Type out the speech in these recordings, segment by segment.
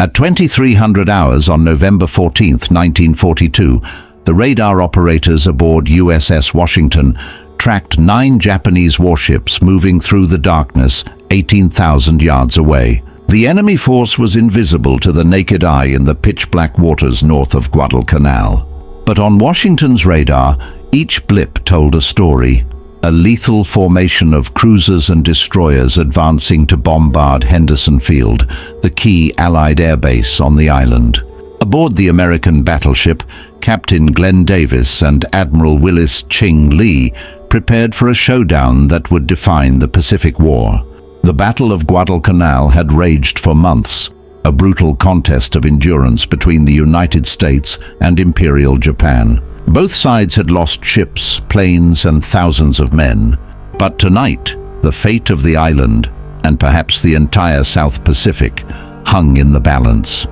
At 2300 hours on November 14, 1942, the radar operators aboard USS Washington tracked 9 Japanese warships moving through the darkness 18,000 yards away. The enemy force was invisible to the naked eye in the pitch-black waters north of Guadalcanal. But on Washington's radar, each blip told a story. A lethal formation of cruisers and destroyers advancing to bombard Henderson Field, the key Allied airbase on the island. Aboard the American battleship, Captain Glenn Davis and Admiral Willis Lee prepared for a showdown that would define the Pacific War. The Battle of Guadalcanal had raged for months, a brutal contest of endurance between the United States and Imperial Japan. Both sides had lost ships, planes, and thousands of men. But tonight, the fate of the island, and perhaps the entire South Pacific, hung in the balance.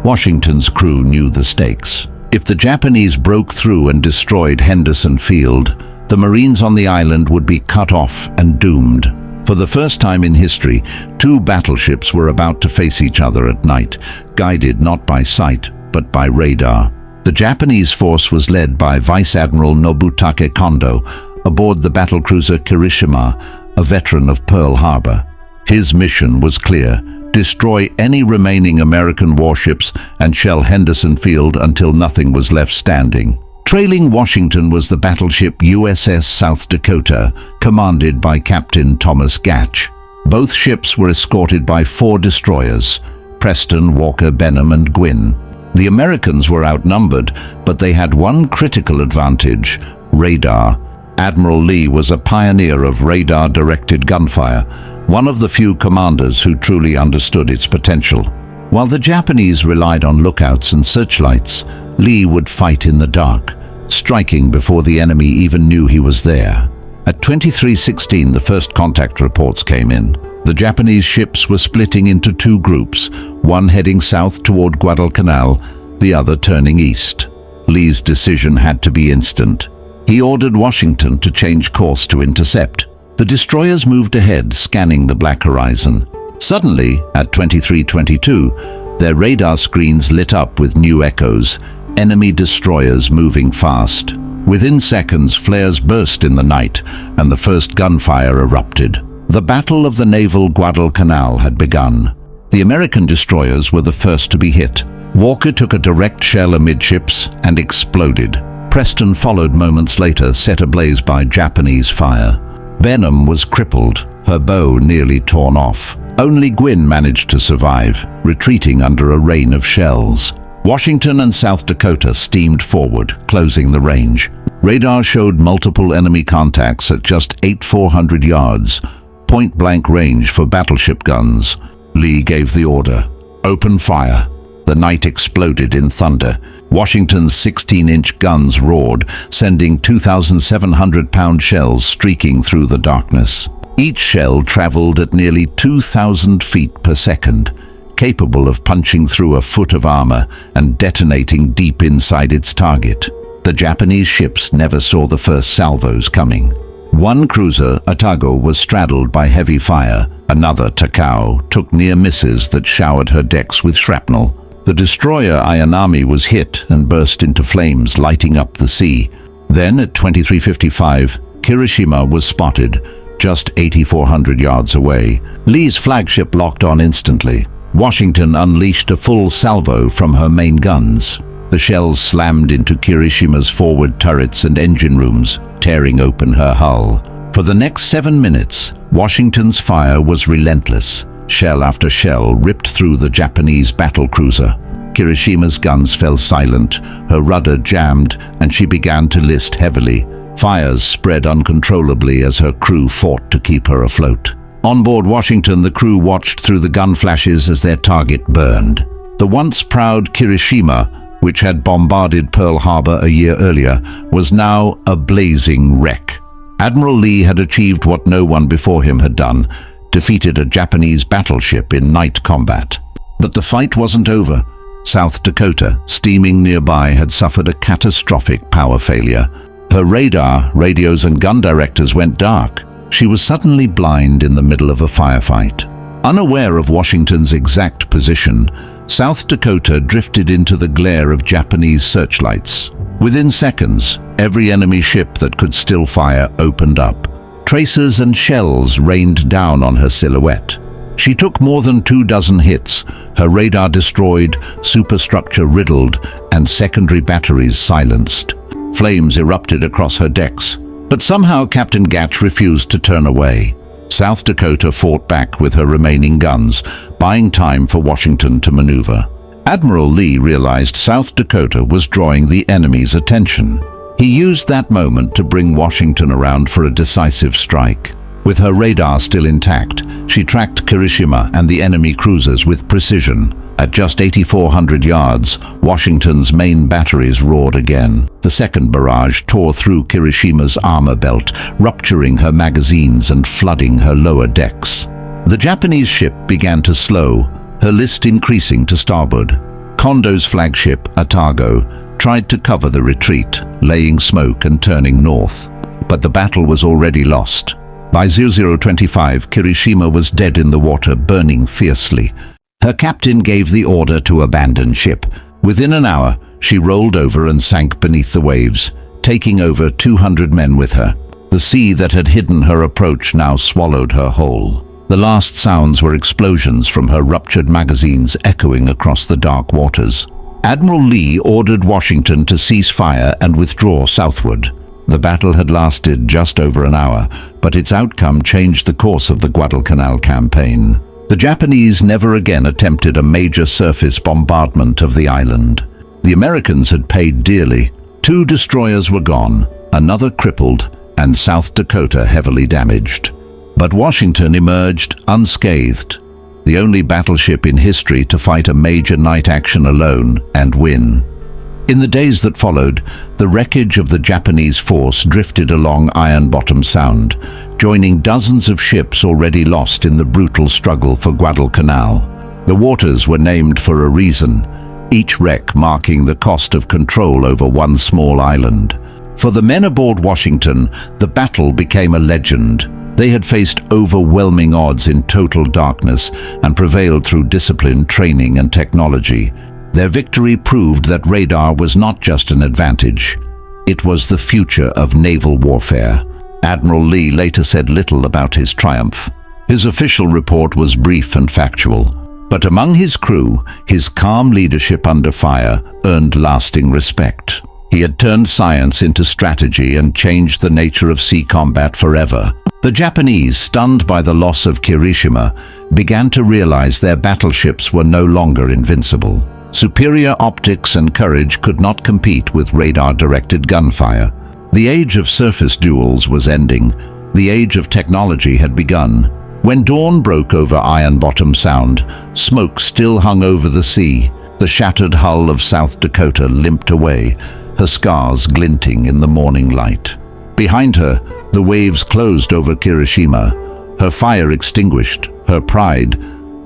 Washington's crew knew the stakes. If the Japanese broke through and destroyed Henderson Field, the Marines on the island would be cut off and doomed. For the first time in history, 2 battleships were about to face each other at night, guided not by sight, but by radar. The Japanese force was led by Vice Admiral Nobutake Kondo aboard the battlecruiser Kirishima, a veteran of Pearl Harbor. His mission was clear: destroy any remaining American warships and shell Henderson Field until nothing was left standing. Trailing Washington was the battleship USS South Dakota, commanded by Captain Thomas Gatch. Both ships were escorted by 4 destroyers: Preston, Walker, Benham, and Gwynn. The Americans were outnumbered, but they had one critical advantage: radar. Admiral Lee was a pioneer of radar-directed gunfire, one of the few commanders who truly understood its potential. While the Japanese relied on lookouts and searchlights, Lee would fight in the dark, striking before the enemy even knew he was there. At 23:16, the first contact reports came in. The Japanese ships were splitting into 2 groups, one heading south toward Guadalcanal, the other turning east. Lee's decision had to be instant. He ordered Washington to change course to intercept. The destroyers moved ahead, scanning the black horizon. Suddenly, at 23:22, their radar screens lit up with new echoes, enemy destroyers moving fast. Within seconds, flares burst in the night, and the first gunfire erupted. The Battle of the Naval Guadalcanal had begun. The American destroyers were the first to be hit. Walker took a direct shell amidships and exploded. Preston followed moments later, set ablaze by Japanese fire. Benham was crippled, her bow nearly torn off. Only Gwynn managed to survive, retreating under a rain of shells. Washington and South Dakota steamed forward, closing the range. Radar showed multiple enemy contacts at just 8,400 yards, point-blank range for battleship guns. Lee gave the order: open fire. The night exploded in thunder. Washington's 16-inch guns roared, sending 2,700-pound shells streaking through the darkness. Each shell traveled at nearly 2,000 feet per second, capable of punching through a foot of armor and detonating deep inside its target. The Japanese ships never saw the first salvos coming. One cruiser, Otago, was straddled by heavy fire. Another, Takao, took near misses that showered her decks with shrapnel. The destroyer Ayanami was hit and burst into flames, lighting up the sea. Then, at 23:55, Kirishima was spotted, just 8,400 yards away. Lee's flagship locked on instantly. Washington unleashed a full salvo from her main guns. The shells slammed into Kirishima's forward turrets and engine rooms, tearing open her hull. For the next 7 minutes, Washington's fire was relentless. Shell after shell ripped through the Japanese battlecruiser. Kirishima's guns fell silent, her rudder jammed, and she began to list heavily. Fires spread uncontrollably as her crew fought to keep her afloat. On board Washington, the crew watched through the gun flashes as their target burned. The once proud Kirishima, which had bombarded Pearl Harbor a year earlier, was now a blazing wreck. Admiral Lee had achieved what no one before him had done, defeated a Japanese battleship in night combat. But the fight wasn't over. South Dakota, steaming nearby, had suffered a catastrophic power failure. Her radar, radios, and gun directors went dark. She was suddenly blind in the middle of a firefight. Unaware of Washington's exact position, South Dakota drifted into the glare of Japanese searchlights. Within seconds, every enemy ship that could still fire opened up. Tracers and shells rained down on her silhouette. She took more than 24 hits, her radar destroyed, superstructure riddled, and secondary batteries silenced. Flames erupted across her decks, but somehow Captain Gatch refused to turn away. South Dakota fought back with her remaining guns, buying time for Washington to maneuver. Admiral Lee realized South Dakota was drawing the enemy's attention. He used that moment to bring Washington around for a decisive strike. With her radar still intact, she tracked Kirishima and the enemy cruisers with precision. At just 8,400 yards, Washington's main batteries roared again. The second barrage tore through Kirishima's armor belt, rupturing her magazines and flooding her lower decks. The Japanese ship began to slow, her list increasing to starboard. Kondo's flagship, Atago, tried to cover the retreat, laying smoke and turning north. But the battle was already lost. By 0025, Kirishima was dead in the water, burning fiercely. Her captain gave the order to abandon ship. Within an hour, she rolled over and sank beneath the waves, taking over 200 men with her. The sea that had hidden her approach now swallowed her whole. The last sounds were explosions from her ruptured magazines echoing across the dark waters. Admiral Lee ordered Washington to cease fire and withdraw southward. The battle had lasted just over an hour, but its outcome changed the course of the Guadalcanal campaign. The Japanese never again attempted a major surface bombardment of the island. The Americans had paid dearly. 2 destroyers were gone, another crippled, and South Dakota heavily damaged. But Washington emerged unscathed, the only battleship in history to fight a major night action alone and win. In the days that followed, the wreckage of the Japanese force drifted along Ironbottom Sound, joining dozens of ships already lost in the brutal struggle for Guadalcanal. The waters were named for a reason, each wreck marking the cost of control over one small island. For the men aboard Washington, the battle became a legend. They had faced overwhelming odds in total darkness and prevailed through discipline, training, and technology. Their victory proved that radar was not just an advantage. It was the future of naval warfare. Admiral Lee later said little about his triumph. His official report was brief and factual. But among his crew, his calm leadership under fire earned lasting respect. He had turned science into strategy and changed the nature of sea combat forever. The Japanese, stunned by the loss of Kirishima, began to realize their battleships were no longer invincible. Superior optics and courage could not compete with radar-directed gunfire. The age of surface duels was ending. The age of technology had begun. When dawn broke over Ironbottom Sound, smoke still hung over the sea. The shattered hull of South Dakota limped away, her scars glinting in the morning light. Behind her, the waves closed over Kirishima, her fire extinguished, her pride.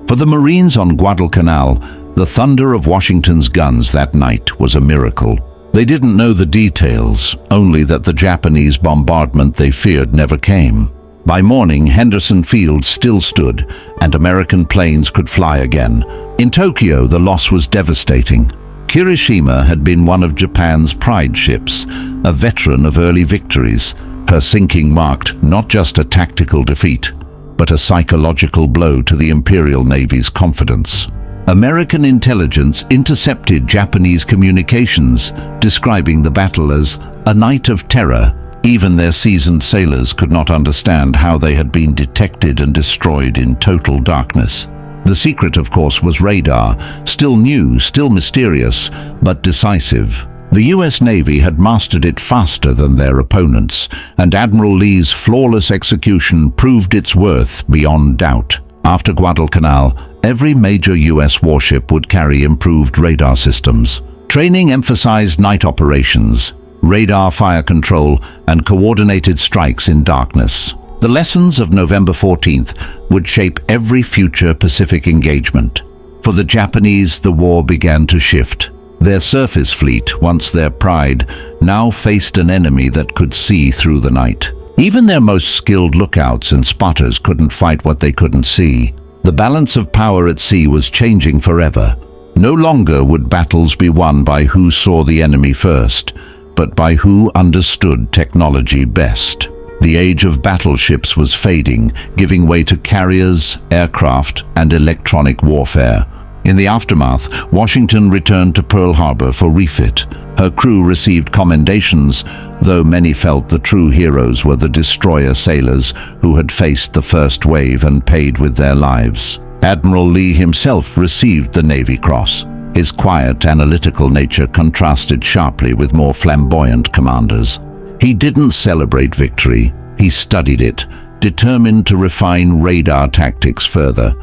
For the Marines on Guadalcanal, the thunder of Washington's guns that night was a miracle. They didn't know the details, only that the Japanese bombardment they feared never came. By morning, Henderson Field still stood, and American planes could fly again. In Tokyo, the loss was devastating. Kirishima had been one of Japan's pride ships, a veteran of early victories. Her sinking marked not just a tactical defeat, but a psychological blow to the Imperial Navy's confidence. American intelligence intercepted Japanese communications, describing the battle as a night of terror. Even their seasoned sailors could not understand how they had been detected and destroyed in total darkness. The secret, of course, was radar, still new, still mysterious, but decisive. The US Navy had mastered it faster than their opponents, and Admiral Lee's flawless execution proved its worth beyond doubt. After Guadalcanal, every major US warship would carry improved radar systems. Training emphasized night operations, radar fire control, and coordinated strikes in darkness. The lessons of November 14th would shape every future Pacific engagement. For the Japanese, the war began to shift. Their surface fleet, once their pride, now faced an enemy that could see through the night. Even their most skilled lookouts and spotters couldn't fight what they couldn't see. The balance of power at sea was changing forever. No longer would battles be won by who saw the enemy first, but by who understood technology best. The age of battleships was fading, giving way to carriers, aircraft, and electronic warfare. In the aftermath, Washington returned to Pearl Harbor for refit. Her crew received commendations, though many felt the true heroes were the destroyer sailors who had faced the first wave and paid with their lives. Admiral Lee himself received the Navy Cross. His quiet, analytical nature contrasted sharply with more flamboyant commanders. He didn't celebrate victory, he studied it, determined to refine radar tactics further.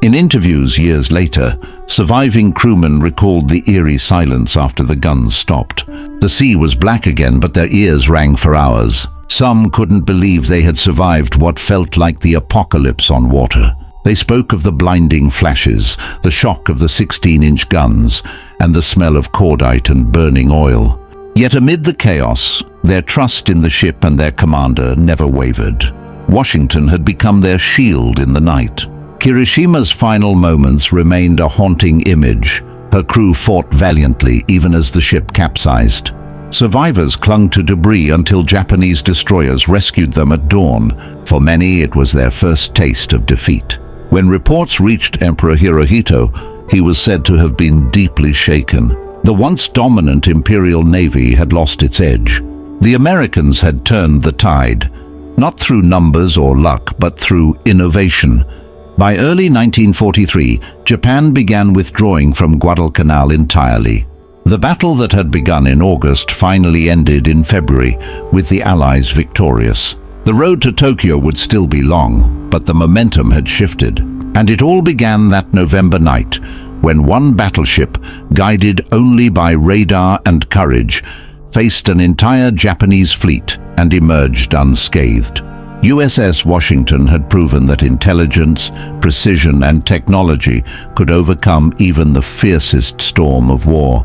In interviews years later, surviving crewmen recalled the eerie silence after the guns stopped. The sea was black again, but their ears rang for hours. Some couldn't believe they had survived what felt like the apocalypse on water. They spoke of the blinding flashes, the shock of the 16-inch guns, and the smell of cordite and burning oil. Yet amid the chaos, their trust in the ship and their commander never wavered. Washington had become their shield in the night. Hiroshimaa's final moments remained a haunting image. Her crew fought valiantly even as the ship capsized. Survivors clung to debris until Japanese destroyers rescued them at dawn. For many, it was their first taste of defeat. When reports reached Emperor Hirohito, he was said to have been deeply shaken. The once dominant Imperial Navy had lost its edge. The Americans had turned the tide, not through numbers or luck, but through innovation. By early 1943, Japan began withdrawing from Guadalcanal entirely. The battle that had begun in August finally ended in February, with the Allies victorious. The road to Tokyo would still be long, but the momentum had shifted. And it all began that November night, when one battleship, guided only by radar and courage, faced an entire Japanese fleet and emerged unscathed. USS Washington had proven that intelligence, precision, and technology could overcome even the fiercest storm of war.